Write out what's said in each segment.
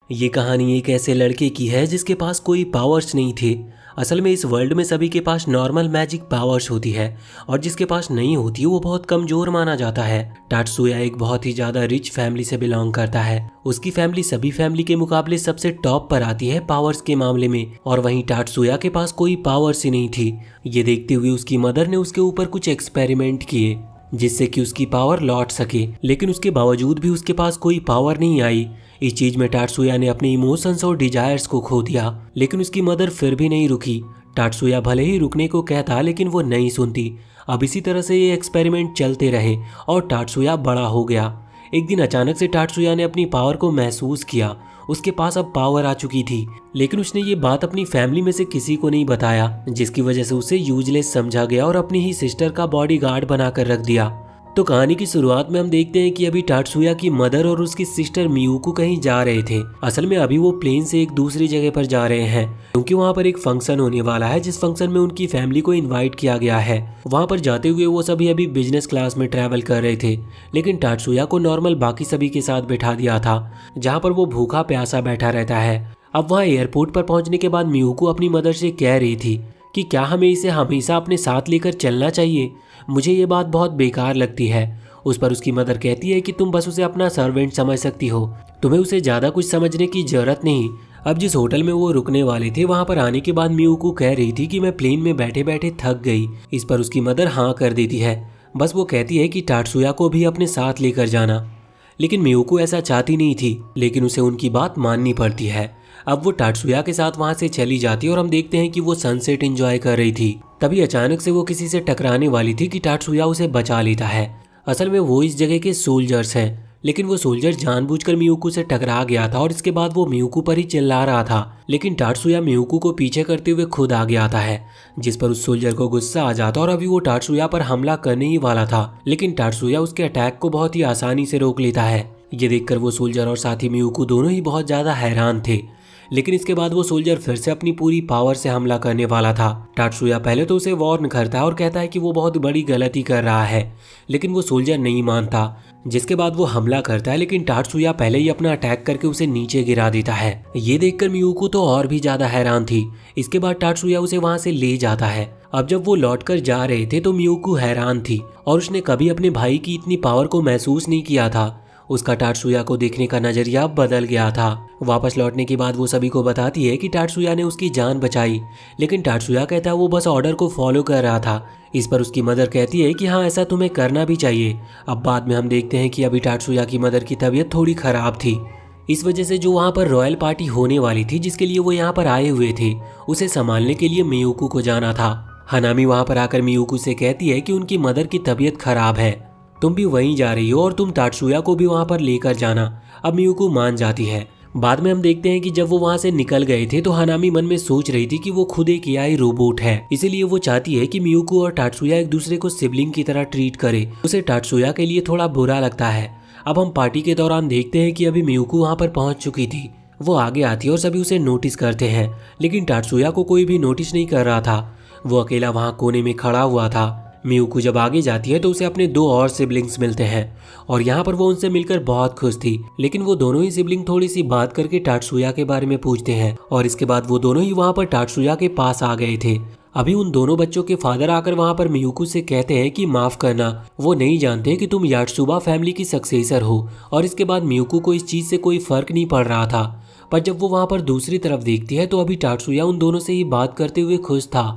ये कहानी एक ऐसे लड़के की है जिसके पास कोई पावर्स नहीं थे। असल में इस वर्ल्ड में सभी के पास नॉर्मल मैजिक पावर्स होती है और जिसके पास नहीं होती वो बहुत कमजोर माना जाता है। टाटसुया एक बहुत ही ज्यादा रिच फैमिली से बिलोंग करता है। उसकी फैमिली सभी फैमिली के मुकाबले सबसे टॉप पर आती है पावर्स के मामले में, और वहीं टाटसुया के पास कोई पावर्स ही नहीं थी। ये देखते हुए उसकी मदर ने उसके ऊपर कुछ एक्सपेरिमेंट किए जिससे कि उसकी पावर लौट सके, लेकिन उसके बावजूद भी उसके पास कोई पावर नहीं आई। इस चीज में टाटसुया ने अपने इमोशंस और डिजायर्स को खो दिया, लेकिन उसकी मदर फिर भी नहीं रुकी। टाटसुया भले ही रुकने को कहता लेकिन वो नहीं सुनती। अब इसी तरह से ये एक्सपेरिमेंट चलते रहे और टाटसुया बड़ा हो गया। एक दिन अचानक से टाटसुया ने अपनी पावर को महसूस किया। उसके पास अब पावर आ चुकी थी, लेकिन उसने ये बात अपनी फैमिली में से किसी को नहीं बताया, जिसकी वजह से उसे यूजलेस समझा गया और अपनी ही सिस्टर का बॉडीगार्ड बनाकर रख दिया। तो कहानी की शुरुआत में हम देखते हैं कि अभी टाटसुया की मदर और उसकी सिस्टर मियुको कहीं जा रहे थे। असल में अभी वो प्लेन से एक दूसरी जगह पर जा रहे हैं क्योंकि वहाँ पर एक फंक्शन होने वाला है, जिस फंक्शन में उनकी फैमिली को इनवाइट किया गया है। वहाँ पर जाते हुए वो सभी अभी बिजनेस क्लास में ट्रैवल कर रहे थे, लेकिन टाटसुया को नॉर्मल बाकी सभी के साथ बैठा दिया था, जहाँ पर वो भूखा प्यासा बैठा रहता है। अब वहाँ एयरपोर्ट पर पहुँचने के बाद मियुको अपनी मदर से कह रही थी कि क्या हमें इसे हमेशा अपने साथ लेकर चलना चाहिए। मुझे ये बात बहुत बेकार लगती है। उस पर उसकी मदर कहती है कि तुम बस उसे अपना सर्वेंट समझ सकती हो, तुम्हें उसे ज़्यादा कुछ समझने की जरूरत नहीं। अब जिस होटल में वो रुकने वाले थे वहाँ पर आने के बाद मियुको कह रही थी कि मैं प्लेन में बैठे बैठे थक गई। इस पर उसकी मदर हाँ कर देती है। बस वो कहती है कि टाटसुया को भी अपने साथ लेकर जाना, लेकिन मियुको ऐसा चाहती नहीं थी, लेकिन उसे उनकी बात माननी पड़ती है। अब वो टाटसुया के साथ वहां से चली जाती है और हम देखते हैं कि वो सनसेट एंजॉय कर रही थी। तभी अचानक से वो किसी से टकराने वाली थी कि टाटसुया उसे बचा लेता है। असल में वो इस जगह के सोल्जर्स हैं, लेकिन वो सोल्जर जानबूझकर मियुको से टकरा गया था और इसके बाद वो मियुको पर ही चिल्ला रहा था, लेकिन टाटसुया मियुको को पीछे करते हुए खुद आगे आता है, जिस पर उस सोल्जर को गुस्सा आ जाता और अभी वो टाटसुया पर हमला करने ही वाला था, लेकिन टाटसुया उसके अटैक को बहुत ही आसानी से रोक लेता है। ये देखकर वो सोल्जर और साथी मियुको दोनों ही बहुत ज्यादा हैरान थे, लेकिन इसके बाद वो सोल्जर फिर से अपनी पूरी पावर से हमला करने वाला था। टाटसुया पहले तो उसे वार्न करता है और कहता है कि वो बहुत बड़ी गलती कर रहा है, लेकिन वो सोल्जर नहीं मानता, जिसके बाद वो हमला करता है, लेकिन टाटसुया पहले ही अपना अटैक करके उसे नीचे गिरा देता है। ये देखकर मियुको तो और भी ज्यादा हैरान थी। इसके बाद टाटसुया उसे वहां से ले जाता है। अब जब वो लौटकर जा रहे थे तो मियुको हैरान थी और उसने कभी अपने भाई की इतनी पावर को महसूस नहीं किया था। उसका टाटसुया को देखने का नजरिया बदल गया था। वापस लौटने के बाद वो सभी को बताती है कि टाटसुया ने उसकी जान बचाई, लेकिन टाटसुया कहता है वो बस ऑर्डर को फॉलो कर रहा था। इस पर उसकी मदर कहती है कि हाँ, ऐसा तुम्हें करना भी चाहिए। अब बाद में हम देखते हैं कि अभी टाटसुया की मदर की तबीयत थोड़ी खराब थी। इस वजह से जो वहाँ पर रॉयल पार्टी होने वाली थी जिसके लिए वो यहाँ पर आए हुए थे, उसे संभालने के लिए मियुको को जाना था। हनामी वहाँ पर आकर मियुको से कहती है कि उनकी मदर की तबीयत खराब है, तुम भी वहीं जा रही हो और तुम टाटसुया को भी वहां पर लेकर जाना। अब मियुको मान जाती है। बाद में हम देखते हैं कि जब वो वहां से निकल गए थे तो हनामी मन में सोच रही थी कि वो खुद एक एआई रोबोट है, इसीलिए वो चाहती है कि मियुको और टाटसुया एक दूसरे को सिबलिंग की तरह ट्रीट करे। उसे टाटसुया के लिए थोड़ा बुरा लगता है। अब हम पार्टी के दौरान देखते हैं कि अभी मियुको वहां पर पहुंच चुकी थी। वो आगे आती है और सभी उसे नोटिस करते हैं, लेकिन टाटसुया को कोई भी नोटिस नहीं कर रहा था। वो अकेला वहां कोने में खड़ा हुआ था। मियुको जब आगे जाती है तो उसे अपने दो और सिबलिंग्स मिलते हैं और यहाँ पर वो उनसे मिलकर बहुत खुश थी, लेकिन वो दोनों ही सिबलिंग थोड़ी सी बात करके टाटसुया के बारे में पूछते हैं और इसके बाद वो दोनों ही वहाँ पर टाटसुया के पास आ गए थे। अभी उन दोनों बच्चों के फादर आकर वहाँ पर मियुको से कहते हैं कि माफ करना, वो नहीं जानते कि तुम याटसुबा फैमिली की सक्सेसर हो। और इसके बाद मियुको को इस चीज से कोई फर्क नहीं पड़ रहा था, पर जब वो वहाँ पर दूसरी तरफ देखती है तो अभी टाटसुया उन दोनों से ही बात करते हुए खुश था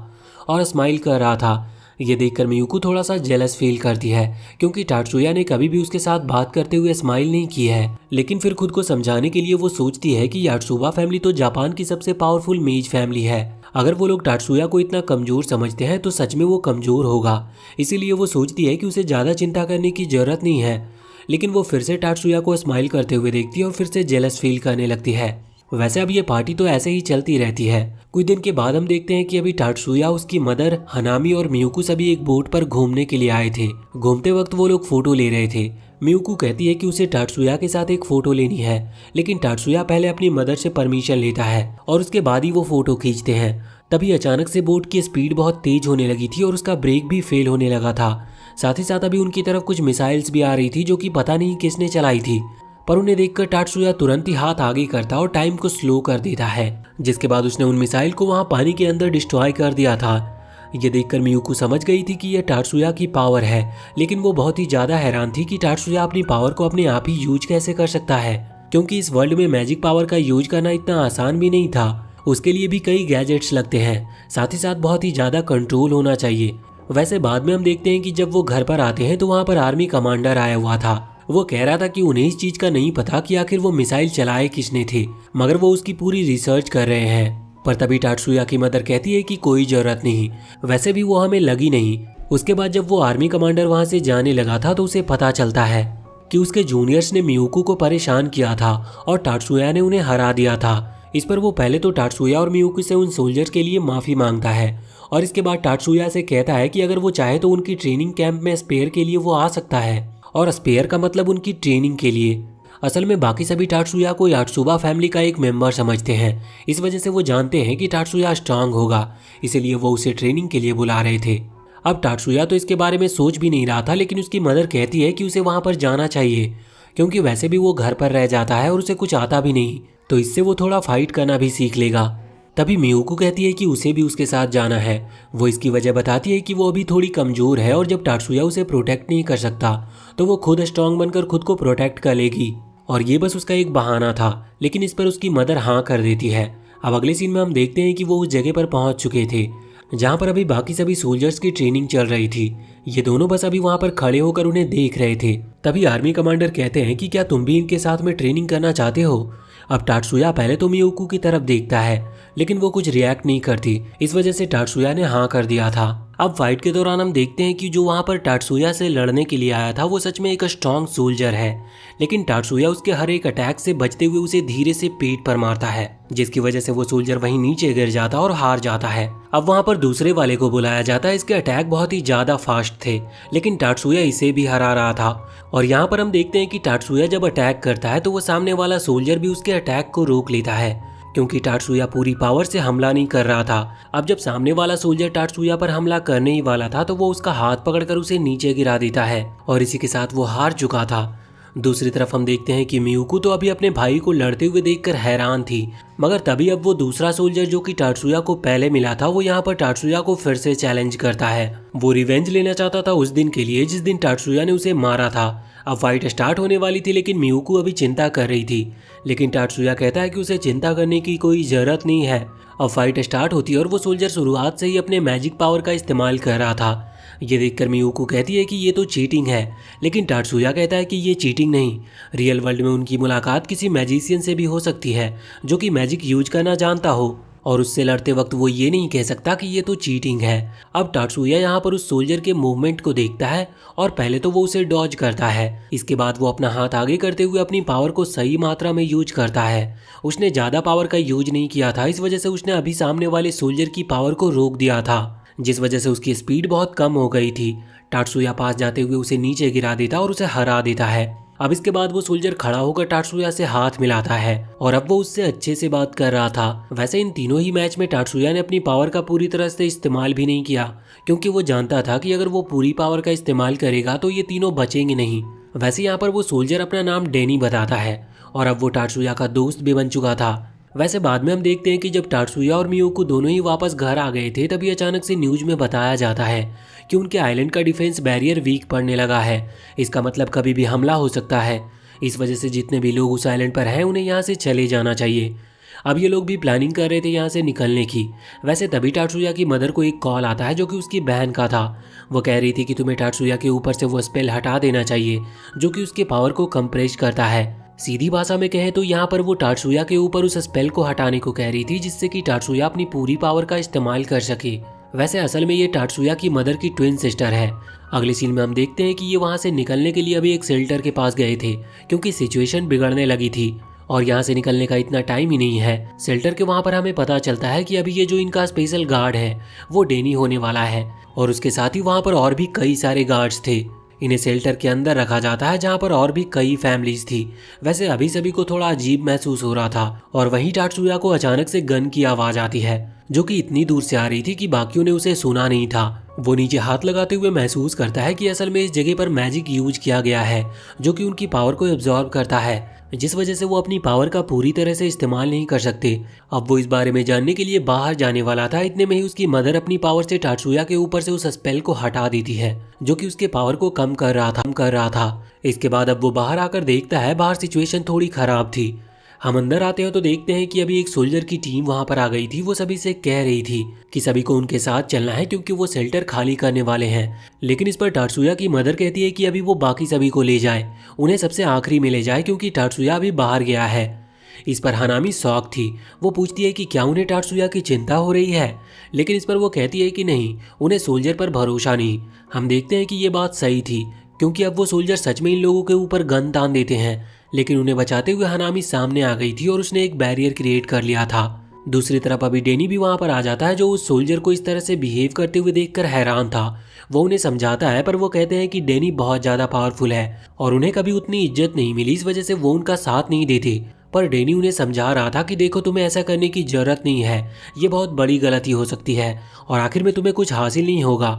और स्माइल कर रहा था। ये देखकर मियुको थोड़ा सा जेलस फील करती है क्योंकि टाटसुया ने कभी भी उसके साथ बात करते हुए स्माइल नहीं की है, लेकिन फिर खुद को समझाने के लिए वो सोचती है कि याटसुबा फैमिली तो जापान की सबसे पावरफुल मेज फैमिली है। अगर वो लोग टाटसुया को इतना कमजोर समझते हैं तो सच में वो कमजोर होगा। इसीलिए वो सोचती है कि उसे ज्यादा चिंता करने की जरूरत नहीं है, लेकिन वो फिर से टाटसुया को स्माइल करते हुए देखती है और फिर से जेलस फील करने लगती है। वैसे अब ये पार्टी तो ऐसे ही चलती रहती है। कुछ दिन के बाद हम देखते हैं कि अभी टाटसुया, उसकी मदर, हनामी और मियुको सभी एक बोट पर घूमने के लिए आए थे। घूमते वक्त वो लोग फोटो ले रहे थे। मियुको कहती है कि उसे टाटसुया के साथ एक फोटो लेनी है, लेकिन टाटसुया पहले अपनी मदर से परमिशन लेता है और उसके बाद ही वो फोटो खींचते हैं। तभी अचानक से बोट की स्पीड बहुत तेज होने लगी थी और उसका ब्रेक भी फेल होने लगा था। साथ ही साथ अभी उनकी तरफ कुछ मिसाइल्स भी आ रही थी जो कि पता नहीं किसने चलाई थी। पर उन्हें देखकर टाटसुया तुरंत ही हाथ आगे करता और टाइम को स्लो कर देता है, जिसके बाद उसने उन मिसाइल को वहां पानी के अंदर डिस्ट्रॉय कर दिया था। ये देखकर मियुको समझ गई थी कि यह टाटसुया की पावर है, लेकिन वो बहुत ही ज्यादा हैरान थी कि टाटसुया अपनी पावर को अपने आप ही यूज कैसे कर सकता है, क्योंकि इस वर्ल्ड में मैजिक पावर का यूज करना इतना आसान भी नहीं था। उसके लिए भी कई गैजेट्स लगते हैं, साथ ही साथ बहुत ही ज्यादा कंट्रोल होना चाहिए। वैसे बाद में हम देखते हैं कि जब वो घर पर आते हैं तो वहाँ पर आर्मी कमांडर आया हुआ था। वो कह रहा था कि उन्हें इस चीज का नहीं पता कि आखिर वो मिसाइल चलाए किसने थे, मगर वो उसकी पूरी रिसर्च कर रहे हैं। पर तभी टाटसुया की मदर कहती है कि कोई जरूरत नहीं, वैसे भी वो हमें लगी नहीं। उसके बाद जब वो आर्मी कमांडर वहाँ से जाने लगा था तो उसे पता चलता है कि उसके जूनियर्स ने मियुको को परेशान किया था और टाटसुया ने उन्हें हरा दिया था। इस पर वो पहले तो टाटसुया और मियुको से उन सोल्जर्स के लिए माफी मांगता है और इसके बाद टाटसुया से कहता है कि अगर वो चाहे तो उनकी ट्रेनिंग कैंप में स्पेयर के लिए वो आ सकता है, और स्पेयर का मतलब उनकी ट्रेनिंग के लिए। असल में बाकी सभी टाटसुया को याटसुबा फैमिली का एक मेंबर समझते हैं, इस वजह से वो जानते हैं कि टाटसुया स्ट्रांग होगा, इसीलिए वो उसे ट्रेनिंग के लिए बुला रहे थे। अब टाटसुया तो इसके बारे में सोच भी नहीं रहा था, लेकिन उसकी मदर कहती है कि उसे वहां पर जाना चाहिए, क्योंकि वैसे भी वो घर पर रह जाता है और उसे कुछ आता भी नहीं, तो इससे वो थोड़ा फाइट करना भी सीख लेगा। तभी मियुको कहती है कि उसे भी उसके साथ जाना है। वो इसकी वजह बताती है कि वो अभी थोड़ी कमजोर है और जब टाटसुया उसे प्रोटेक्ट नहीं कर सकता तो वो खुद स्ट्रांग बनकर खुद को प्रोटेक्ट कर लेगी, और ये बस उसका एक बहाना था। लेकिन इस पर उसकी मदर हाँ कर देती है। अब अगले सीन में हम देखते हैं कि वो उस जगह पर पहुंच चुके थे जहां पर अभी बाकी सभी सोल्जर्स की ट्रेनिंग चल रही थी। ये दोनों बस अभी वहां पर खड़े होकर उन्हें देख रहे थे। तभी आर्मी कमांडर कहते हैं कि क्या तुम भी इनके साथ में ट्रेनिंग करना चाहते हो। अब टाटसुया पहले तो मियुको की तरफ देखता है, लेकिन वो कुछ रिएक्ट नहीं करती, इस वजह से टाटसुया ने हाँ कर दिया था। अब फाइट के दौरान हम देखते हैं कि जो वहां पर टाटसुया से लड़ने के लिए आया था वो सच में एक स्ट्रॉन्ग सोल्जर है, लेकिन टाटसुया उसके हर एक अटैक से बचते हुए उसे धीरे से पेट पर मारता है, जिसकी वजह से वो सोल्जर वहीं नीचे गिर जाता और हार जाता है। अब वहां पर दूसरे वाले को बुलाया जाता है। इसके अटैक बहुत ही ज्यादा फास्ट थे, लेकिन टाटसुया इसे भी हरा रहा था। और यहाँ पर हम देखते हैं कि टाटसुया जब अटैक करता है तो वो सामने वाला सोल्जर भी उसके अटैक को रोक लेता है, क्योंकि टाटसुया पूरी पावर से हमला नहीं कर रहा था। अब जब सामने वाला सोल्जर टाटसुया पर हमला करने ही वाला था तो वो उसका हाथ पकड़कर उसे नीचे गिरा देता है, और इसी के साथ वो हार चुका था। दूसरी तरफ हम देखते हैं कि मियुको तो अभी अपने भाई को लड़ते हुए देखकर हैरान थी, मगर तभी अब वो दूसरा सोल्जर जो कि टाटसुया को पहले मिला था वो यहाँ पर टाटसुया को फिर से चैलेंज करता है। वो रिवेंज लेना चाहता था उस दिन के लिए जिस दिन टाटसुया ने उसे मारा था। अब फाइट स्टार्ट होने वाली थी, लेकिन मियुको अभी चिंता कर रही थी, लेकिन टाटसुया कहता है कि उसे चिंता करने की कोई जरूरत नहीं है। अब फाइट स्टार्ट होती है और वो सोल्जर शुरुआत से ही अपने मैजिक पावर का इस्तेमाल कर रहा था। ये देखकर मियुको कहती है कि ये तो चीटिंग है, लेकिन टाटसुया कहता है कि ये चीटिंग नहीं, रियल वर्ल्ड में उनकी मुलाकात किसी मैजिशियन से भी हो सकती है जो कि मैजिक यूज करना जानता हो, और उससे लड़ते वक्त वो ये नहीं कह सकता कि ये तो चीटिंग है। अब टाटसुया यहाँ पर उस सोल्जर के मूवमेंट को देखता है और पहले तो वो उसे डॉज करता है, इसके बाद वो अपना हाथ आगे करते हुए अपनी पावर को सही मात्रा में यूज करता है। उसने ज़्यादा पावर का यूज नहीं किया था, इस वजह से उसने अभी सामने वाले सोल्जर की पावर को रोक दिया था, जिस वजह से उसकी स्पीड बहुत कम हो गई थी। टाटसुया पास जाते हुए उसे नीचे गिरा देता और उसे हरा देता है। अब इसके बाद वो सोल्जर खड़ा होकर टाटसुया से हाथ मिलाता है और अब वो उससे अच्छे से बात कर रहा था। वैसे इन तीनों ही मैच में टाटसुया ने अपनी पावर का पूरी तरह से इस्तेमाल भी नहीं किया, क्योंकि वो जानता था कि अगर वो पूरी पावर का इस्तेमाल करेगा तो ये तीनों बचेंगे नहीं। वैसे यहाँ पर वो सोल्जर अपना नाम डैनी बताता है और अब वो टाटसुया का दोस्त भी बन चुका था। वैसे बाद में हम देखते हैं कि जब टाटसुया और मियुको दोनों ही वापस घर आ गए थे तभी अचानक से न्यूज में बताया जाता है कि उनके आइलैंड का डिफेंस बैरियर वीक पड़ने लगा है। इसका मतलब कभी भी हमला हो सकता है, इस वजह से जितने भी लोग उस आइलैंड पर हैं उन्हें यहाँ से चले जाना चाहिए। अब ये लोग भी प्लानिंग कर रहे थे यहाँ से निकलने की। वैसे तभी टाटसुया की मदर को एक कॉल आता है जो कि उसकी बहन का था। वो कह रही थी कि तुम्हें टाटसुया के ऊपर से वो स्पेल हटा देना चाहिए जो कि उसके पावर को कंप्रेस करता है। सीधी भाषा में कहें तो यहाँ पर वो टाटसुया के ऊपर उस स्पेल को हटाने को कह रही थी, जिससे कि टाटसुया अपनी पूरी पावर का इस्तेमाल कर सके। वैसे असल में ये टाटसुया की मदर की ट्विन सिस्टर है। अगले सीन में हम देखते हैं कि ये वहाँ से निकलने के लिए अभी एक शेल्टर के पास गए थे, क्योंकि सिचुएशन बिगड़ने लगी थी और यहाँ से निकलने का इतना टाइम ही नहीं है। शेल्टर के वहाँ पर हमें पता चलता है कि अभी ये जो इनका स्पेशल गार्ड है वो डैनी होने वाला है, और उसके साथ ही वहाँ पर और भी कई सारे गार्ड्स थे। इन्हें शेल्टर के अंदर रखा जाता है जहाँ पर और भी कई फैमिलीज थी। वैसे अभी सभी को थोड़ा अजीब महसूस हो रहा था और वहीं टाटसुया को अचानक से गन की आवाज आती है जो कि इतनी दूर से आ रही थी कि बाकियों ने उसे सुना नहीं था। वो नीचे हाथ लगाते हुए महसूस करता है कि असल में इस जगह पर मैजिक यूज किया गया है जो कि उनकी पावर को एब्जॉर्ब करता है, जिस वजह से वो अपनी पावर का पूरी तरह से इस्तेमाल नहीं कर सकते। अब वो इस बारे में जानने के लिए बाहर जाने वाला था, इतने में ही उसकी मदर अपनी पावर से टाटसुया के ऊपर से उस स्पेल को हटा देती है जो कि उसके पावर को कम कर रहा था। इसके बाद अब वो बाहर आकर देखता है बाहर सिचुएशन थोड़ी खराब थी। हम अंदर आते हैं तो देखते हैं कि अभी एक सोल्जर की टीम वहां पर आ गई थी। वो सभी से कह रही थी कि सभी को उनके साथ चलना है क्योंकि वो शेल्टर खाली करने वाले हैं। लेकिन इस पर टाटसुया की मदर कहती है कि अभी वो बाकी सभी को ले जाए, उन्हें सबसे आखिरी में ले जाए क्योंकि टाटसुया अभी बाहर गया है। इस पर हनामी शॉक थी। वो पूछती है कि क्या उन्हें टाटसुया की चिंता हो रही है, लेकिन इस पर वो कहती है कि नहीं, उन्हें सोल्जर पर भरोसा नहीं। हम देखते हैं कि ये बात सही थी क्योंकि अब वो सोल्जर सच में इन लोगों के ऊपर गन तान देते हैं। लेकिन उन्हें बचाते हुए हनामी सामने आ गई थी और उसने एक बैरियर क्रिएट कर लिया था। दूसरी तरफ अभी डेनी भी वहां पर आ जाता है जो उस सोल्जर को इस तरह से बिहेव करते हुए देखकर हैरान था। वो उन्हें समझाता है पर वो कहते हैं कि डेनी बहुत ज्यादा पावरफुल है और उन्हें कभी उतनी इज्जत नहीं मिली, इस वजह से वो उनका साथ नहीं देते। पर डेनी उन्हें समझा रहा था कि देखो, तुम्हें ऐसा करने की जरूरत नहीं है, ये बहुत बड़ी गलती हो सकती है और आखिर में तुम्हें कुछ हासिल नहीं होगा।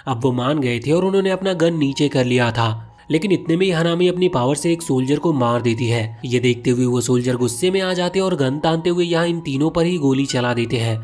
अब वो मान गए थे और उन्होंने अपना गन नीचे कर लिया था। लेकिन इतने में ही हनामी अपनी पावर से एक सोल्जर को मार देती है। ये देखते हुए वो सोल्जर गुस्से में आ जाते हैं और गन तानते हुए यहाँ इन तीनों पर ही गोली चला देते हैं।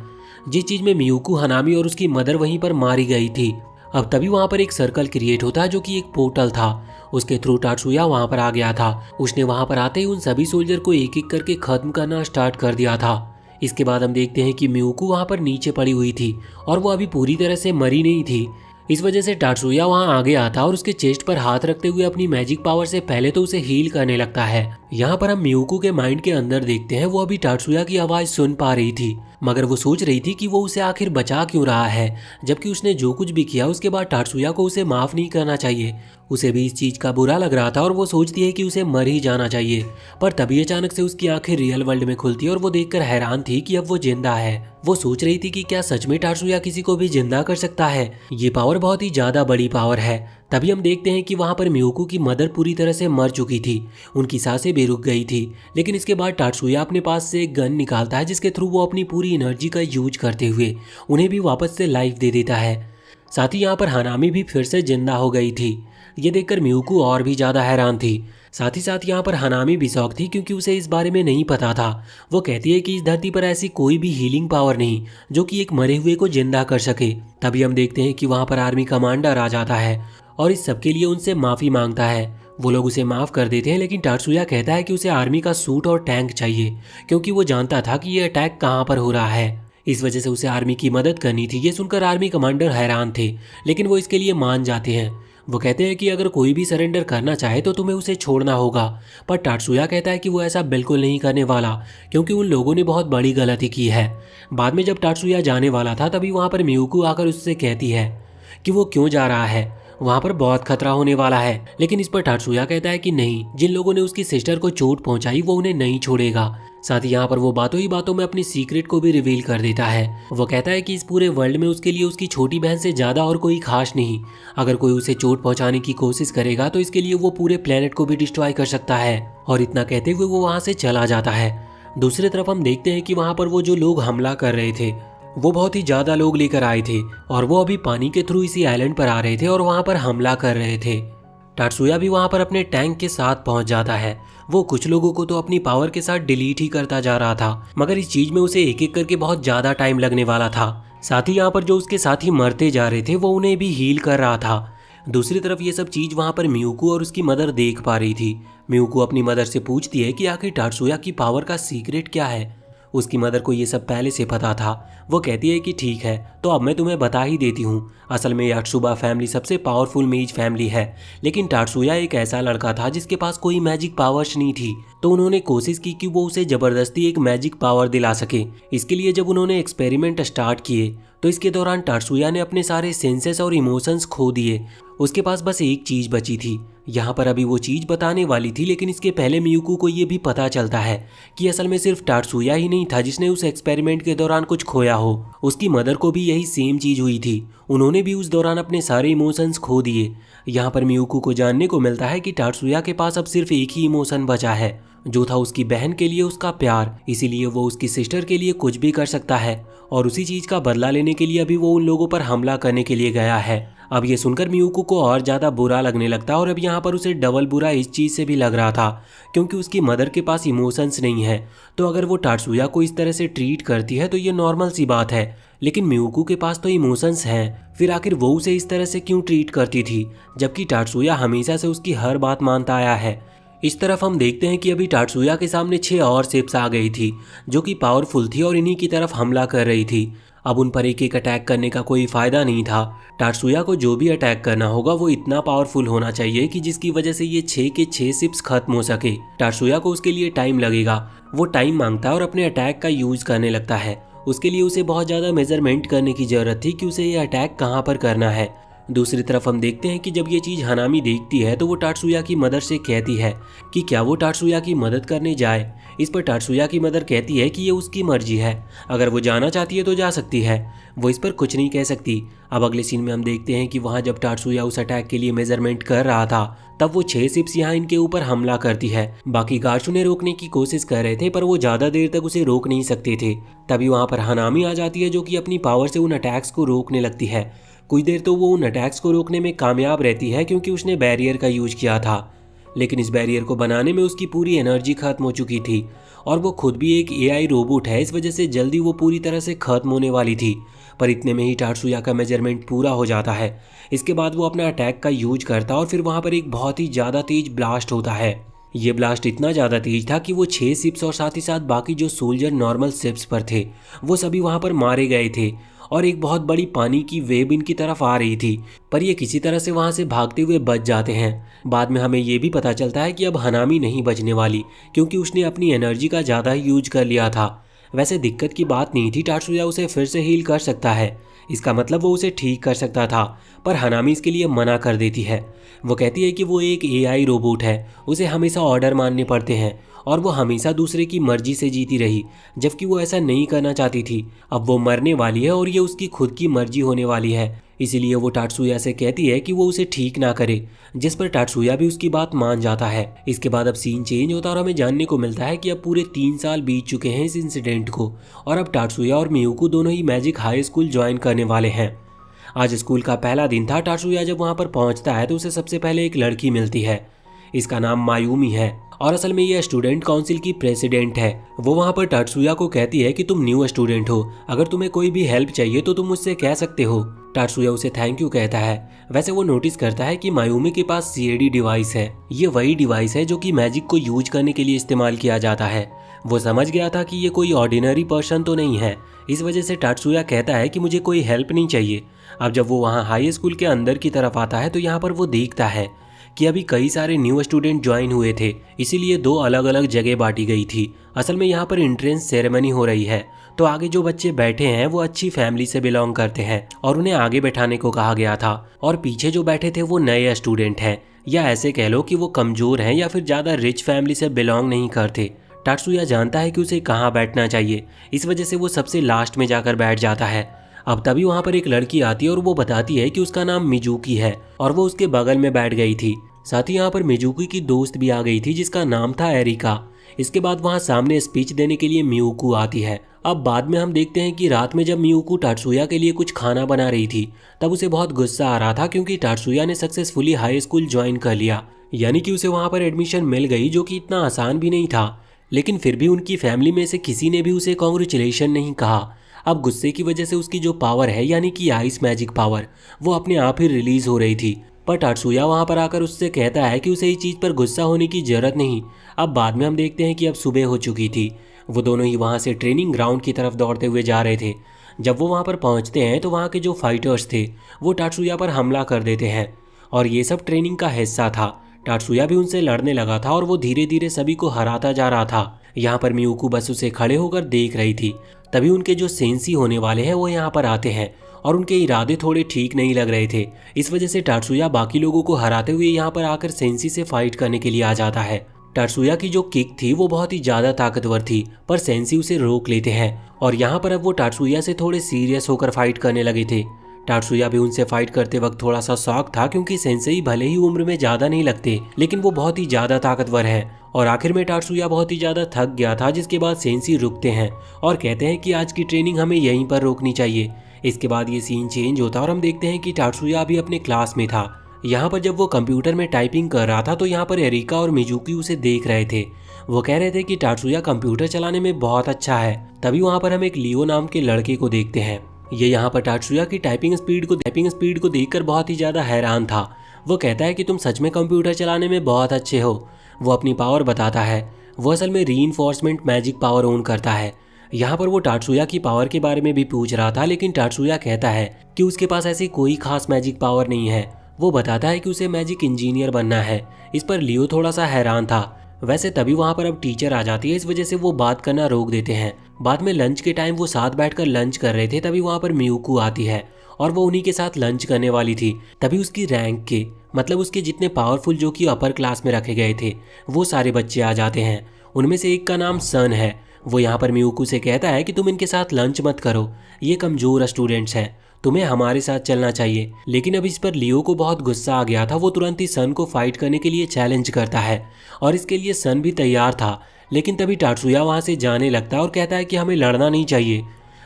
जिस चीज में मियुको, हनामी और उसकी मदर वहीं पर मारी गई थी। अब तभी वहां पर एक सर्कल क्रिएट होता है जो कि एक पोर्टल था। उसके थ्रू टाटसुया वहां पर आ गया था। उसने वहां पर आते ही उन सभी सोल्जर को एक एक करके खत्म करना स्टार्ट कर दिया था। इसके बाद हम देखते हैं कि मियुको वहां पर नीचे पड़ी हुई थी और वो अभी पूरी तरह से मरी नहीं थी। इस वजह से टाटसुया वहां आगे आता और उसके चेस्ट पर हाथ रखते हुए अपनी मैजिक पावर से पहले तो उसे हील करने लगता है। यहाँ पर हम मियुको के माइंड के अंदर देखते हैं, वो अभी टाटसुया की आवाज सुन पा रही थी मगर वो सोच रही थी कि वो उसे आखिर बचा क्यों रहा है, जबकि उसने जो कुछ भी किया उसके बाद टाटसुया को उसे माफ नहीं करना चाहिए। उसे भी इस चीज का बुरा लग रहा था और वो सोचती है कि उसे मर ही जाना चाहिए। पर तभी अचानक से उसकी आंखें रियल वर्ल्ड में खुलती है और वो देखकर हैरान थी कि अब वो जिंदा है। वो सोच रही थी कि क्या सच में टाटसुया किसी को भी जिंदा कर सकता है। ये पावर बहुत ही ज्यादा बड़ी पावर है। तभी हम देखते हैं कि वहां पर मियुको की मदर पूरी तरह से मर चुकी थी, उनकी सांसें भी रुक गई थी। लेकिन इसके बाद टाटसुया अपने पास से एक गन निकालता है जिसके थ्रू वो अपनी पूरी एनर्जी का यूज करते हुए उन्हें भी वापस से लाइफ दे देता है। साथ ही यहाँ पर हनामी भी फिर से जिंदा हो गई थी। ये देखकर मियुको और भी ज्यादा हैरान थी। साथ ही साथ यहाँ पर हनामी भी शौक थी क्योंकि उसे इस बारे में नहीं पता था। वो कहती है कि इस धरती पर ऐसी कोई भी हीलिंग पावर नहीं जो कि एक मरे हुए को जिंदा कर सके। तभी हम देखते हैं कि वहाँ पर आर्मी कमांडर आ जाता है और इस सब के लिए उनसे माफी मांगता है। वो लोग उसे माफ कर देते हैं लेकिन टाटसुया कहता है कि उसे आर्मी का सूट और टैंक चाहिए क्योंकि वो जानता था कि ये अटैक कहाँ पर हो रहा है। इस वजह से उसे आर्मी की मदद करनी थी। ये सुनकर आर्मी कमांडर हैरान थे लेकिन वो इसके लिए मान जाते हैं। वो कहते हैं कि अगर कोई भी सरेंडर करना चाहे तो तुम्हें उसे छोड़ना होगा। पर टाटसुया कहता है कि वो ऐसा बिल्कुल नहीं करने वाला क्योंकि उन लोगों ने बहुत बड़ी गलती की है। बाद में जब टाटसुया जाने वाला था तभी वहाँ पर मियुको आकर उससे कहती है कि वो क्यों जा रहा है, वहाँ पर बहुत खतरा होने वाला है। लेकिन इस पर टाटसुया कहता है कि नहीं, जिन लोगों ने उसकी सिस्टर को चोट पहुंचाई वो उन्हें नहीं छोड़ेगा। साथ ही यहाँ पर वो बातों ही बातों में अपनी सीक्रेट को भी रिवील कर देता है। वो कहता है कि इस पूरे वर्ल्ड में उसके लिए उसकी छोटी बहन से ज्यादा और कोई खास नहीं। अगर कोई उसे चोट पहुंचाने की कोशिश करेगा तो इसके लिए वो पूरे प्लेनेट को भी डिस्ट्रॉय कर सकता है। और इतना कहते हुए वो वहाँ से चला जाता है। दूसरी तरफ हम देखते हैं कि वहाँ पर वो जो लोग हमला कर रहे थे वो बहुत ही ज्यादा लोग लेकर आए थे और वो अभी पानी के थ्रू इसी आइलैंड पर आ रहे थे और वहाँ पर हमला कर रहे थे। टाटसुया भी वहाँ पर अपने टैंक के साथ पहुँच जाता है। वो कुछ लोगों को तो अपनी पावर के साथ डिलीट ही करता जा रहा था मगर इस चीज में उसे एक एक करके बहुत ज्यादा टाइम लगने वाला था। साथ ही यहाँ पर जो उसके साथी मरते जा रहे थे वो उन्हें भी हील कर रहा था। दूसरी तरफ ये सब चीज वहाँ पर मियुको और उसकी मदर देख पा रही थी। मियुको अपनी मदर से पूछती है कि आखिर टाटसुया की पावर का सीक्रेट क्या है। उसकी मदर को ये सब पहले से पता था। वो कहती है कि ठीक है, तो अब मैं तुम्हें बता ही देती हूँ। असल में यात्सुबा फैमिली सबसे पावरफुल मेज फैमिली है, लेकिन टाटसुया एक ऐसा लड़का था जिसके पास कोई मैजिक पावर्स नहीं थी। तो उन्होंने कोशिश की कि वो उसे जबरदस्ती एक मैजिक पावर दिला सके। इसके लिए जब उन्होंने एक्सपेरिमेंट स्टार्ट किए तो इसके दौरान टाटसुया ने अपने सारे सेंसेस और इमोशंस खो दिए। उसके पास बस एक चीज बची थी। यहाँ पर अभी वो चीज बताने वाली थी, लेकिन इसके पहले मियुको को ये भी पता चलता है कि असल में सिर्फ टाटसुया ही नहीं था जिसने उस एक्सपेरिमेंट के दौरान कुछ खोया हो। उसकी मदर को भी यही सेम चीज हुई थी। उन्होंने भी उस दौरान अपने सारे इमोशंस खो दिए। यहाँ पर मियुकू को जानने को मिलता है कि टात्सुया के पास अब सिर्फ एक ही इमोशन बचा है, जो था उसकी बहन के लिए उसका प्यार। इसीलिए वो उसकी सिस्टर के लिए कुछ भी कर सकता है और उसी चीज का बदला लेने के लिए अभी वो उन लोगों पर हमला करने के लिए गया है। अब ये सुनकर मियुकू को और ज्यादा बुरा लगने लगता है और अब यहाँ पर उसे डबल बुरा इस चीज से भी लग रहा था क्योंकि उसकी मदर के पास इमोशंस नहीं है। तो अगर वो टात्सुया को इस तरह से ट्रीट करती है तो ये नॉर्मल सी बात है, लेकिन मियुकू के पास तो इमोशंस हैं, फिर आखिर वो उसे इस तरह से क्यों ट्रीट करती थी जबकि टात्सुया हमेशा से उसकी हर बात मानता आया है। इस तरफ हम देखते हैं कि अभी टात्सुया के सामने 6 और शिप्स आ गई थी जो कि पावरफुल थी और इन्हीं की तरफ हमला कर रही थी। अब उन पर एक एक अटैक करने का कोई फायदा नहीं था। टात्सुया को जो भी अटैक करना होगा वो इतना पावरफुल होना चाहिए कि जिसकी वजह से ये 6 के 6 शिप्स खत्म हो सके। टात्सुया को उसके लिए टाइम लगेगा, वो टाइम मांगता है और अपने अटैक का यूज करने लगता है। उसके लिए उसे बहुत ज़्यादा मेजरमेंट करने की जरूरत थी कि उसे ये अटैक कहाँ पर करना है। दूसरी तरफ हम देखते हैं कि जब ये चीज़ हनामी देखती है तो वो टात्सुया की मदर से कहती है कि क्या वो टात्सुया की मदद करने जाए। इस पर टात्सुया की मदर कहती है कि ये उसकी मर्जी है, अगर वो जाना चाहती है तो जा सकती है, वो इस पर कुछ नहीं कह सकती। अब अगले सीन में हम देखते हैं कि वहाँ जब टात्सुया उस अटैक के लिए मेजरमेंट कर रहा था तब वो 6 शिप्स यहाँ इनके ऊपर हमला करती है। बाकी गार्ड्स उन्हें रोकने की कोशिश कर रहे थे पर वो ज़्यादा देर तक उसे रोक नहीं सकते थे। तभी वहाँ पर हनामी आ जाती है जो कि अपनी पावर से उन अटैक्स को रोकने लगती है। कुछ देर तो वो उन अटैक्स को रोकने में कामयाब रहती है क्योंकि उसने बैरियर का यूज किया था, लेकिन इस बैरियर को बनाने में उसकी पूरी एनर्जी खत्म हो चुकी थी और वो खुद भी एक एआई रोबोट है, इस वजह से जल्दी वो पूरी तरह से खत्म होने वाली थी। पर इतने में ही टात्सुया का मेजरमेंट पूरा हो जाता है। इसके बाद वो अपना अटैक का यूज करता और फिर वहाँ पर एक बहुत ही ज़्यादा तेज ब्लास्ट होता है। ये ब्लास्ट इतना ज़्यादा तेज था कि वो 6 शिप्स और साथ ही साथ बाकी जो सोल्जर नॉर्मल शिप्स पर थे वो सभी वहाँ पर मारे गए थे और एक बहुत बड़ी पानी की वेव इनकी तरफ आ रही थी, पर ये किसी तरह से वहाँ से भागते हुए बच जाते हैं। बाद में हमें ये भी पता चलता है कि अब हनामी नहीं बचने वाली क्योंकि उसने अपनी एनर्जी का ज़्यादा ही यूज कर लिया था। वैसे दिक्कत की बात नहीं थी, टात्सुया उसे फिर से हील कर सकता है, इसका मतलब वो उसे ठीक कर सकता था, पर हनामी इसके लिए मना कर देती है। वो कहती है कि वो एक एआई रोबोट है, उसे हमेशा ऑर्डर मानने पड़ते हैं और वो हमेशा दूसरे की मर्जी से जीती रही, जबकि वो ऐसा नहीं करना चाहती थी। अब वो मरने वाली है और ये उसकी खुद की मर्जी होने वाली है, इसीलिए वो टात्सुया से कहती है कि वो उसे ठीक ना करे, जिस पर टात्सुया भी उसकी बात मान जाता है। इसके बाद अब सीन चेंज होता है और हमें जानने को मिलता है कि अब पूरे 3 साल बीत चुके हैं इस इंसिडेंट को और अब टात्सुया और मियुकू दोनों ही मैजिक हाई स्कूल ज्वाइन करने वाले हैं। आज स्कूल का पहला दिन था। टात्सुया जब वहाँ पर पहुँचता है तो उसे सबसे पहले एक लड़की मिलती है, इसका नाम मायूमी है और असल में ये स्टूडेंट काउंसिल की प्रेसिडेंट है। वो वहाँ पर टात्सुया को कहती है कि तुम न्यू स्टूडेंट हो, अगर तुम्हें कोई भी हेल्प चाहिए तो तुम मुझसे कह सकते हो। टात्सुया उसे थैंक यू कहता है। वैसे वो नोटिस करता है कि मायूमी के पास सीएडी डिवाइस है। ये वही डिवाइस है जो कि मैजिक को यूज करने के लिए इस्तेमाल किया जाता है। वो समझ गया था कि ये कोई ऑर्डिनरी पर्सन तो नहीं है, इस वजह से टात्सुया कहता है कि मुझे कोई हेल्प नहीं चाहिए। अब जब वो वहाँ हाई स्कूल के अंदर की तरफ आता है तो यहाँ पर वो देखता है कि अभी कई सारे न्यू स्टूडेंट ज्वाइन हुए थे, इसीलिए 2 अलग अलग जगह बांटी गई थी। असल में यहाँ पर एंट्रेंस सेरेमनी हो रही है, तो आगे जो बच्चे बैठे हैं वो अच्छी फैमिली से बिलोंग करते हैं और उन्हें आगे बैठाने को कहा गया था, और पीछे जो बैठे थे वो नए स्टूडेंट हैं, या ऐसे कह लो कि वो कमजोर हैं या फिर ज़्यादा रिच फैमिली से बिलोंग नहीं करते। टात्सुया जानता है कि उसे कहाँ बैठना चाहिए, इस वजह से वो सबसे लास्ट में जाकर बैठ जाता है। अब तभी वहाँ पर एक लड़की आती है और वो बताती है कि उसका नाम मिजुकी है और वो उसके बगल में बैठ गई थी। साथ ही यहाँ पर मिजुकी की दोस्त भी आ गई थी जिसका नाम था एरिका। इसके बाद वहाँ सामने स्पीच देने के लिए मियुकू आती है। अब बाद में हम देखते हैं कि रात में जब मियुकू टात्सुया के लिए कुछ खाना बना रही थी तब उसे बहुत गुस्सा आ रहा था क्योंकि टात्सुया ने सक्सेसफुली हाई स्कूल ज्वाइन कर लिया, यानी कि उसे वहाँ पर एडमिशन मिल गई, जो कि इतना आसान भी नहीं था। लेकिन फिर भी उनकी फैमिली में से किसी ने भी उसे कॉन्ग्रेचुलेशन नहीं कहा। अब गुस्से की वजह से उसकी जो पावर है यानी कि आइस मैजिक पावर वो अपने आप ही रिलीज हो रही थी, पर टात्सुया वहाँ पर आकर उससे कहता है कि उसे इस चीज़ पर गुस्सा होने की जरूरत नहीं। अब बाद में हम देखते हैं कि अब सुबह हो चुकी थी। वो दोनों ही वहाँ से ट्रेनिंग ग्राउंड की तरफ दौड़ते हुए जा रहे थे। जब वो वहाँ पर पहुँचते हैं तो वहाँ के जो फाइटर्स थे वो टात्सुया पर हमला कर देते हैं और ये सब ट्रेनिंग का हिस्सा था। टात्सुया भी उनसे लड़ने लगा था और वो धीरे धीरे सभी को हराता जा रहा था। यहाँ पर मियुकू बस उसे खड़े होकर देख रही थी। तभी उनके जो सेंसी होने वाले हैं वो यहाँ पर आते हैं और उनके इरादे थोड़े ठीक नहीं लग रहे थे। इस वजह से टात्सुया बाकी लोगों को हराते हुए यहाँ पर आकर सेंसी से फाइट करने के लिए आ जाता है। टात्सुया की जो किक थी वो बहुत ही ज़्यादा ताकतवर थी, पर सेंसी उसे रोक लेते हैं और यहाँ पर अब वो टात्सुया से थोड़े सीरियस होकर फाइट करने लगे थे। टाटसुया भी उनसे फाइट करते वक्त थोड़ा सा शॉक था, क्योंकि सेंसेई भले ही उम्र में ज्यादा नहीं लगते लेकिन वो बहुत ही ज्यादा ताकतवर है। और आखिर में टाटसुया बहुत ही ज्यादा थक गया था, जिसके बाद सेंसी रुकते हैं और कहते हैं कि आज की ट्रेनिंग हमें यहीं पर रोकनी चाहिए। इसके बाद ये सीन चेंज होता और हम देखते हैं कि टाटसुया अभी अपने क्लास में था। यहाँ पर जब वो कंप्यूटर में टाइपिंग कर रहा था तो यहाँ पर एरिका और मिजुकी उसे देख रहे थे। वो कह रहे थे कि टाटसुया कंप्यूटर चलाने में बहुत अच्छा है। तभी वहाँ पर हम एक लियो नाम के लड़के को देखते हैं। ये यहाँ पर टाटसुया की टाइपिंग स्पीड को देखकर बहुत ही ज्यादा हैरान था। वो कहता है कि तुम सच में कंप्यूटर चलाने में बहुत अच्छे हो। वो अपनी पावर बताता है। वो असल में रीइंफोर्समेंट मैजिक पावर ओन करता है। यहाँ पर वो टाटसुया की पावर के बारे में भी पूछ रहा था, लेकिन टाटसुया कहता है कि उसके पास ऐसी कोई खास मैजिक पावर नहीं है। वो बताता है कि उसे मैजिक इंजीनियर बनना है। इस पर लियो थोड़ा सा हैरान था। वैसे तभी वहाँ पर अब टीचर आ जाती है, इस वजह से वो बात करना रोक देते हैं। बाद में लंच के टाइम वो साथ बैठकर लंच कर रहे थे, तभी वहाँ पर मियुको आती है और वो उन्हीं के साथ लंच करने वाली थी। तभी उसकी रैंक के मतलब उसके जितने पावरफुल जो कि अपर क्लास में रखे गए थे वो सारे बच्चे आ जाते हैं। उनमें से एक का नाम सन है। वो यहाँ पर मियुको से कहता है कि तुम इनके साथ लंच मत करो, ये कमजोर स्टूडेंट्स हैं, तुम्हें हमारे साथ चलना चाहिए। लेकिन अब इस पर लियो को बहुत गुस्सा आ गया था। वो तुरंत ही सन को फाइट करने के लिए चैलेंज करता है और इसके लिए सन भी तैयार था। लेकिन तभी टाटसुया वहाँ से जाने लगता है और कहता है कि हमें लड़ना नहीं चाहिए।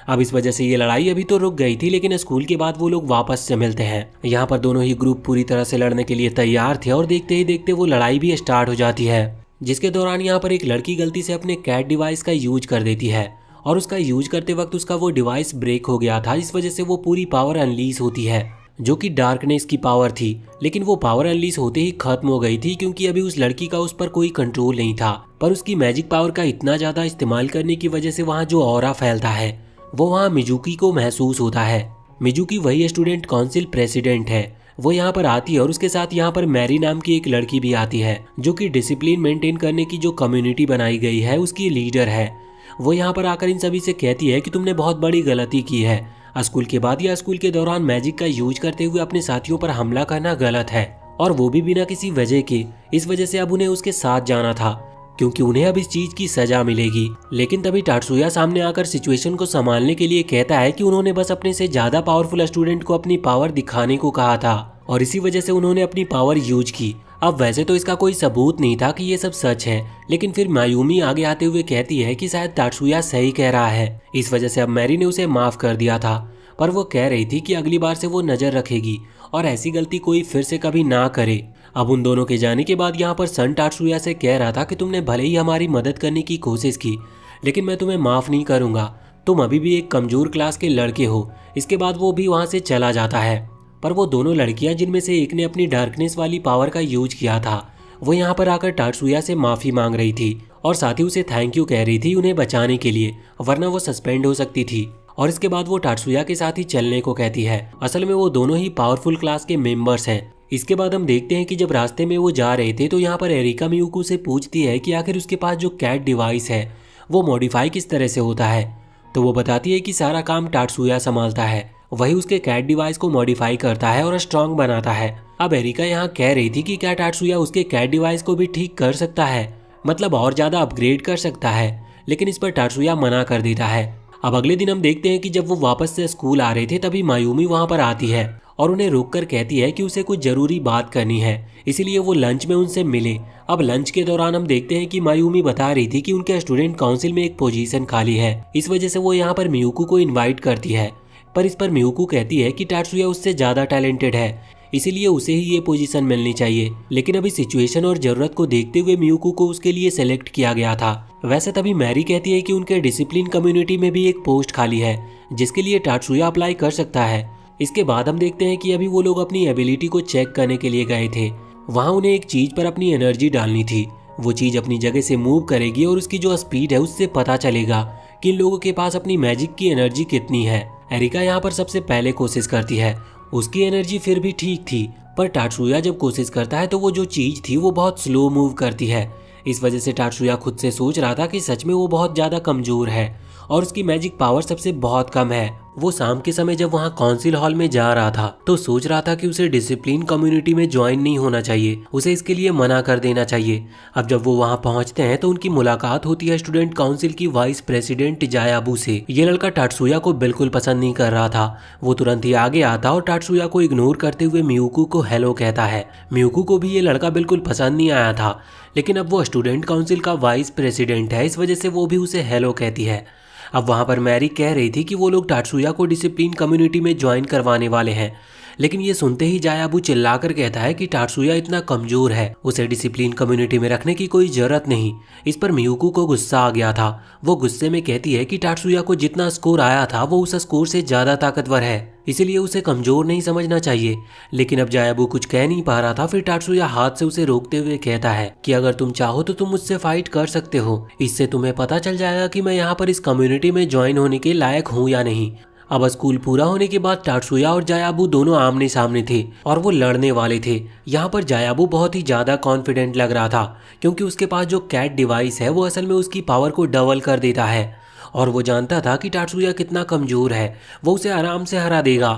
अब इस वजह से ये लड़ाई अभी तो रुक गई थी, लेकिन स्कूल के बाद वो लोग वापस से मिलते हैं। यहाँ पर दोनों ही ग्रुप पूरी तरह से लड़ने के लिए तैयार थे और देखते ही देखते वो लड़ाई भी स्टार्ट हो जाती है, जिसके दौरान यहाँ पर एक लड़की गलती से अपने कैट डिवाइस का यूज कर देती है और उसका यूज करते वक्त उसका वो डिवाइस ब्रेक हो गया था। इस वजह से वो पूरी पावर अनलीज होती है, जो कि डार्कनेस की पावर थी। लेकिन वो पावर अनलीज होते ही खत्म हो गई थी, क्योंकि अभी उस लड़की का उस पर कोई कंट्रोल नहीं था। पर उसकी मैजिक पावर का इतना ज्यादा इस्तेमाल करने की वजह से वहाँ जो ऑरा फैलता है वो वहाँ मिजुकी को महसूस होता है। मिजुकी वही स्टूडेंट काउंसिल प्रेसिडेंट है। वो यहाँ पर आती है और उसके साथ यहाँ पर मैरी नाम की एक लड़की भी आती है, जो कि डिसिप्लिन मेंटेन करने की जो कम्युनिटी बनाई गई है उसकी लीडर है। वो यहाँ पर आकर इन सभी से कहती है कि तुमने बहुत बड़ी गलती की है। स्कूल के बाद या स्कूल के दौरान मैजिक का यूज करते हुए अपने साथियों पर हमला करना गलत है, और वो भी बिना किसी वजह के। इस वजह से अब उन्हें उसके साथ जाना था, क्योंकि उन्हें अब इस चीज की सजा मिलेगी। लेकिन तभी टाटसुया सामने आकर सिचुएशन को संभालने के लिए कहता है कि उन्होंने बस अपने से ज्यादा पावरफुल स्टूडेंट को अपनी पावर दिखाने को कहा था और इसी वजह से उन्होंने अपनी पावर यूज की। अब वैसे तो इसका कोई सबूत नहीं था कि ये सब सच है, लेकिन फिर मायूमी आगे आते हुए कहती है कि शायद टाटसुया सही कह रहा है। इस वजह से अब मैरी ने उसे माफ कर दिया था, पर वो कह रही थी कि अगली बार से वो नजर रखेगी और ऐसी गलती कोई फिर से कभी ना करे। अब उन दोनों के जाने के बाद यहाँ पर सन टाटसुया से कह रहा था कि तुमने भले ही हमारी मदद करने की कोशिश की, लेकिन मैं तुम्हें माफ नहीं करूंगा। तुम अभी भी एक कमजोर क्लास के लड़के हो। इसके बाद वो भी वहाँ से चला जाता है। पर वो दोनों लड़कियां, जिनमें से एक ने अपनी डार्कनेस वाली पावर का यूज किया था, वो यहाँ पर आकर टाटसुया से माफी मांग रही थी और साथ ही उसे थैंक यू कह रही थी उन्हें बचाने के लिए, वरना वो सस्पेंड हो सकती थी। और इसके बाद वो टाटसुया के साथ ही चलने को कहती है। असल में वो दोनों ही पावरफुल क्लास के मेंबर्स हैं। इसके बाद हम देखते हैं कि जब रास्ते में वो जा रहे थे तो यहाँ पर एरिका मियुको से पूछती है कि आखिर उसके पास जो कैट डिवाइस है वो मॉडिफाई किस तरह से होता है। तो वो बताती है कि सारा काम टाटसुया संभालता है, वही उसके कैट डिवाइस को मॉडिफाई करता है और स्ट्रॉन्ग बनाता है। अब एरिका यहाँ कह रही थी कि क्या टाटसुया उसके कैट डिवाइस को भी ठीक कर सकता है, मतलब और ज्यादा अपग्रेड कर सकता है, लेकिन इस पर टाटसुया मना कर देता है। अब अगले दिन हम देखते हैं कि जब वो वापस से स्कूल आ रहे थे तभी मायूमी वहाँ पर आती है और उन्हें रोककर कहती है कि उसे कुछ जरूरी बात करनी है, इसीलिए वो लंच में उनसे मिले। अब लंच के दौरान हम देखते हैं कि मायूमी बता रही थी कि उनके स्टूडेंट काउंसिल में एक पोजीशन खाली है, इस वजह से वो यहाँ पर मियुको को इन्वाइट करती है। पर इस पर मियुको कहती है कि टाटसुया उससे ज्यादा टैलेंटेड है, इसीलिए उसे ही ये पोजीशन मिलनी चाहिए। लेकिन अभी सिचुएशन और जरूरत को देखते हुए मियुको को उसके लिए सेलेक्ट किया गया था। वैसे तभी मैरी कहती है कि उनके डिसिप्लिन कम्युनिटी में भी एक पोस्ट खाली है, जिसके लिए टाटसुया अप्लाई कर सकता है। इसके बाद हम देखते हैं कि अभी वो लोग अपनी एबिलिटी को चेक करने के लिए गए थे। वहाँ उन्हें एक चीज पर अपनी एनर्जी डालनी थी। वो चीज अपनी जगह से मूव करेगी और उसकी जो स्पीड है उससे पता चलेगा कि इन लोगों के पास अपनी मैजिक की एनर्जी कितनी है। एरिका यहाँ पर सबसे पहले कोशिश करती है, उसकी एनर्जी फिर भी ठीक थी, पर टाटसुया जब कोशिश करता है तो वो जो चीज थी वो बहुत स्लो मूव करती है। इस वजह से टाटसुया खुद से सोच रहा था कि सच में वो बहुत ज्यादा कमजोर है और उसकी मैजिक पावर सबसे बहुत कम है। वो शाम के समय जब वहाँ काउंसिल हॉल में जा रहा था तो सोच रहा था कि उसे डिसिप्लिन कम्युनिटी में ज्वाइन नहीं होना चाहिए, उसे इसके लिए मना कर देना चाहिए। अब जब वो वहाँ पहुँचते हैं तो उनकी मुलाकात होती है स्टूडेंट काउंसिल की वाइस प्रेसिडेंट जायाबू से। ये लड़का टाटसुया को बिल्कुल पसंद नहीं कर रहा था। वो तुरंत ही आगे आता और टाटसुया को इग्नोर करते हुए मियुकू को हेलो कहता है। मियुकू को भी ये लड़का बिल्कुल पसंद नहीं आया था, लेकिन अब वो स्टूडेंट काउंसिल का वाइस प्रेसिडेंट है, इस वजह से वो भी उसे हेलो कहती है। अब वहाँ पर मैरी कह रही थी कि वो लोग टाटसुया को डिसिप्लिन कम्युनिटी में ज्वाइन करवाने वाले हैं, लेकिन ये सुनते ही जायाबू चिल्लाकर कहता है कि टाटसुया इतना कमजोर है, उसे डिसिप्लिन कम्युनिटी में रखने की कोई जरूरत नहीं। इस पर मियुकू को गुस्सा आ गया था। वो गुस्से में कहती है कि टाटसुया को जितना स्कोर आया था वो उस स्कोर से ज्यादा ताकतवर है, इसीलिए उसे कमजोर नहीं समझना चाहिए। लेकिन अब जायाबू कुछ कह नहीं पा रहा था। फिर टाटसुया हाथ से उसे रोकते हुए कहता है कि अगर तुम चाहो तो तुम मुझसे फाइट कर सकते हो, इससे तुम्हें पता चल जाएगा कि मैं यहाँ पर इस कम्युनिटी में ज्वाइन होने के लायक हूँ या नहीं। अब स्कूल पूरा होने के बाद टाटसुया और जायाबू दोनों आमने सामने थे और वो लड़ने वाले थे। यहाँ पर जायाबू बहुत ही ज्यादा कॉन्फिडेंट लग रहा था, क्योंकि उसके पास जो कैट डिवाइस है वो असल में उसकी पावर को डबल कर देता है और वो जानता था कि टाटसुया कितना कमजोर है, वो उसे आराम से हरा देगा।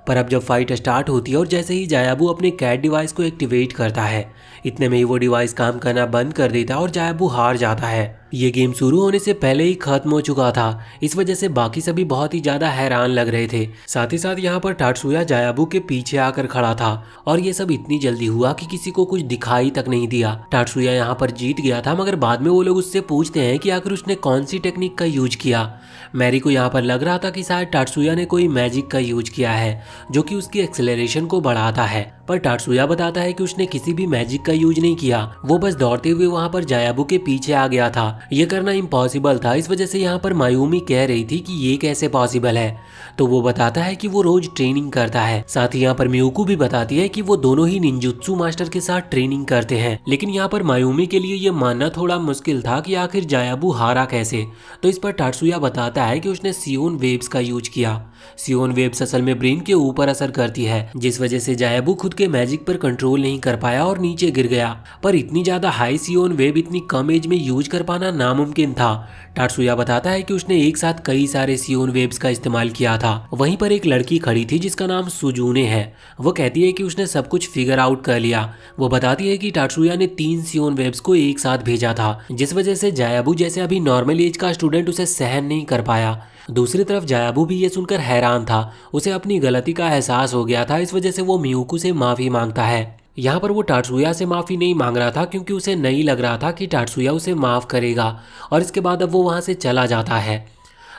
पर अब जब फाइट स्टार्ट होती है और जैसे ही जायाबू अपने कैट डिवाइस को एक्टिवेट करता है, इतने में ही वो डिवाइस काम करना बंद कर देता है और जायाबू हार जाता है। ये गेम शुरू होने से पहले ही खत्म हो चुका था, इस वजह से बाकी सभी बहुत ही ज्यादा हैरान लग रहे थे। साथ ही साथ यहाँ पर टाटसुया जायाबू के पीछे आकर खड़ा था और ये सब इतनी जल्दी हुआ कि किसी को कुछ दिखाई तक नहीं दिया। टाटसुया यहाँ पर जीत गया था, मगर बाद में वो लोग उससे पूछते हैं कि आखिर उसने कौन सी टेक्निक का यूज किया। मैरी को यहाँ पर लग रहा था कि शायद टाटसुया ने कोई मैजिक का यूज किया है जो कि उसकी एक्सेलरेशन को बढ़ाता है, पर टाटसुया बताता है कि उसने किसी भी मैजिक का यूज नहीं किया, वो बस दौड़ते हुए वहाँ पर जायाबू के पीछे आ गया था। ये करना इम्पॉसिबल था, इस वजह से यहाँ पर मायूमी कह रही थी कि ये कैसे पॉसिबल है, तो वो बताता है कि वो रोज ट्रेनिंग करता है। साथ ही यहाँ पर मियुकू भी बताती है कि वो दोनों ही निंजुत्सु मास्टर के साथ ट्रेनिंग करते हैं। लेकिन यहाँ पर मायूमी के लिए ये मानना थोड़ा मुश्किल था कि आखिर जायाबू हारा कैसे, तो इस पर टाटसुया बताता है कि उसने सियोन वेव्स का यूज किया। सियोन वेव्स असल में ब्रेन के ऊपर असर करती है, जिस वजह से जायाबू खुद के मैजिक पर कंट्रोल नहीं कर पाया और नीचे गिर गया। पर इतनी ज्यादा हाई सियोन वेव इतनी कम एज में यूज कर पाना नामुमकिन था। टाटसुया बताता है कि उसने एक साथ कई सारे सियोन वेव्स का इस्तेमाल किया था। वहीं पर एक लड़की खड़ी थी जिसका नाम सुजूने है। वो कहती है कि उसने सब कुछ फिगर आउट कर लिया। वो बताती है कि टाटसुया ने 3 सियोन वेव्स को एक साथ भेजा था, जिस वजह से जायाबू जैसे अभी नॉर्मल एज का स्टूडेंट उसे सहन नहीं कर पाया। दूसरी तरफ जायाबू भी ये सुनकर हैरान था, उसे अपनी गलती का एहसास हो गया था, इस वजह से वो मियुकू से माफी मांगता है। यहाँ पर वो टाटसुया से माफी नहीं मांग रहा था, क्योंकि उसे नहीं लग रहा था कि टाटसुया उसे माफ करेगा, और इसके बाद अब वो वहाँ से चला जाता है।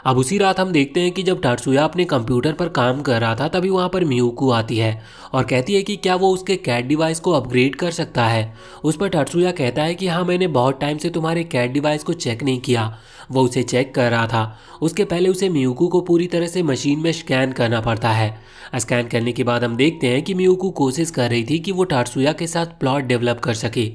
अब उसी रात हम देखते हैं कि जब टाटसुया अपने कंप्यूटर पर काम कर रहा था तभी वहाँ पर मियुकू आती है और कहती है कि क्या वो उसके कैट डिवाइस को अपग्रेड कर सकता है। उस पर टाटसुया कहता है कि हाँ, मैंने बहुत टाइम से तुम्हारे कैट डिवाइस को चेक नहीं किया। वो उसे चेक कर रहा था, उसके पहले उसे मियुकू को पूरी तरह से मशीन में स्कैन करना पड़ता है। स्कैन करने के बाद हम देखते हैं कि मियुकू कोशिश कर रही थी कि वो टाटसुया के साथ प्लॉट डेवलप कर सके,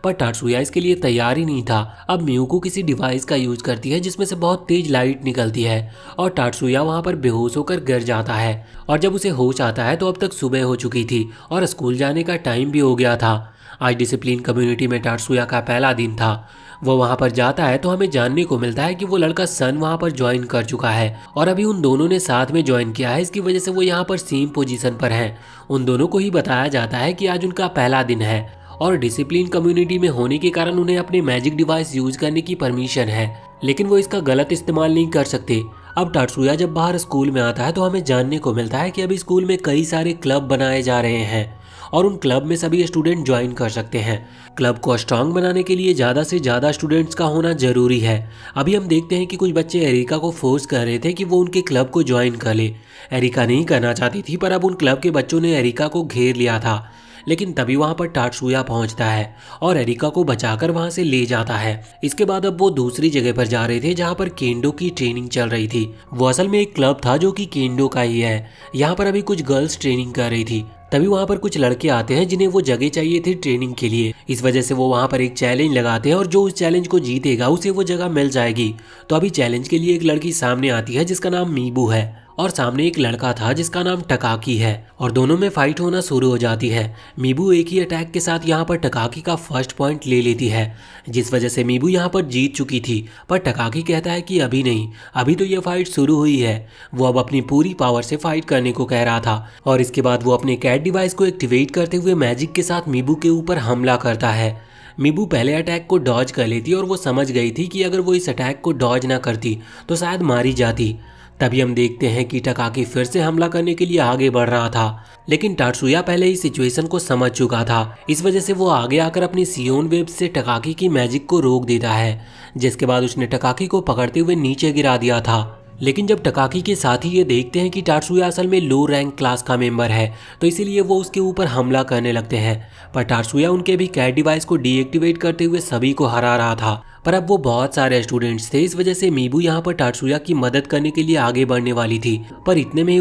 पर टाटसुया इसके लिए तैयार ही नहीं था। अब मियुकू किसी डिवाइस का यूज करती है जिसमें से बहुत तेज लाइट निकलती है और टाटसुया वहां पर बेहोश होकर गिर जाता है, और जब उसे होश आता है तो अब तक सुबह हो चुकी थी और स्कूल जाने का टाइम भी हो गया था। आज डिसिप्लिन कम्युनिटी में टाटसुया का पहला दिन था। वो वहां पर जाता है तो हमें जानने को मिलता है कि वो लड़का सन वहां पर ज्वाइन कर चुका है और अभी उन दोनों ने साथ में ज्वाइन किया है, इसकी वजह से वो यहाँ पर सेम पोजीशन पर हैं। उन दोनों को ही बताया जाता है कि आज उनका पहला दिन है और डिसिप्लिन कम्युनिटी में होने के कारण उन्हें अपने मैजिक डिवाइस यूज करने की परमिशन है, लेकिन वो इसका गलत इस्तेमाल नहीं कर सकते। अब टाटसुया जब बाहर स्कूल में आता है तो हमें जानने को मिलता है कि अभी स्कूल में कई सारे क्लब बनाए जा रहे हैं और उन क्लब में सभी स्टूडेंट ज्वाइन कर सकते हैं। क्लब को स्ट्रांग बनाने के लिए ज़्यादा से ज़्यादा स्टूडेंट्स का होना जरूरी है। अभी हम देखते हैं कि कुछ बच्चे एरिका को फोर्स कर रहे थे कि वो उनके क्लब को ज्वाइन कर ले। एरिका नहीं करना चाहती थी, पर अब उन क्लब के बच्चों ने एरिका को घेर लिया था। लेकिन तभी वहां पर टाटसुया पहुंचता है और एरिका को बचाकर वहां से ले जाता है। इसके बाद अब वो दूसरी जगह पर जा रहे थे जहां पर केंडो की ट्रेनिंग चल रही थी। वो असल में एक क्लब था जो कि केंडो का ही है। यहाँ पर अभी कुछ गर्ल्स ट्रेनिंग कर रही थी, तभी वहां पर कुछ लड़के आते हैं जिन्हें वो जगह चाहिए थी ट्रेनिंग के लिए। इस वजह से वो वहां पर एक चैलेंज लगाते हैं और जो उस चैलेंज को जीतेगा उसे वो जगह मिल जाएगी। तो अभी चैलेंज के लिए एक लड़की सामने आती है जिसका नाम मीबू है और सामने एक लड़का था जिसका नाम टकाकी है और दोनों में फाइट होना शुरू हो जाती है। मीबू एक ही अटैक के साथ यहाँ पर टकाकी का फर्स्ट पॉइंट ले लेती है, जिस वजह से मीबू यहाँ पर जीत चुकी थी। पर टकाकी कहता है कि अभी नहीं, अभी तो ये फाइट शुरू हुई है। वो अब अपनी पूरी पावर से फाइट करने को कह रहा था और इसके बाद वो अपने कैट डिवाइस को एक्टिवेट करते हुए मैजिक के साथ मीबू के ऊपर हमला करता है। मीबू पहले अटैक को डॉज कर लेती और वो समझ गई थी कि अगर वो इस अटैक को डॉज ना करती तो शायद मारी जाती। तभी हम देखते हैं कि टकाकी फिर से हमला करने के लिए आगे बढ़ रहा था, लेकिन टाटसुया पहले ही सिचुएशन को समझ चुका था। इस वजह से वो आगे आकर अपनी सियोन वेब से टकाकी की मैजिक को रोक देता है, जिसके बाद उसने टकाकी को पकड़ते हुए नीचे गिरा दिया था। लेकिन जब टकाकी के साथी ये देखते हैं कि टाटसुया असल में लो रैंक क्लास का मेंबर है, तो इसीलिए वो उसके ऊपर हमला करने लगते हैं। पर टाटसुया उनके भी कैट डिवाइस को डीएक्टिवेट करते हुए सभी को हरा रहा था। पर अब वो बहुत सारे स्टूडेंट्स थे, इस वजह से मीबू यहाँ पर टाटसुया की मदद करने के लिए आगे बढ़ने वाली थी, पर इतने में ही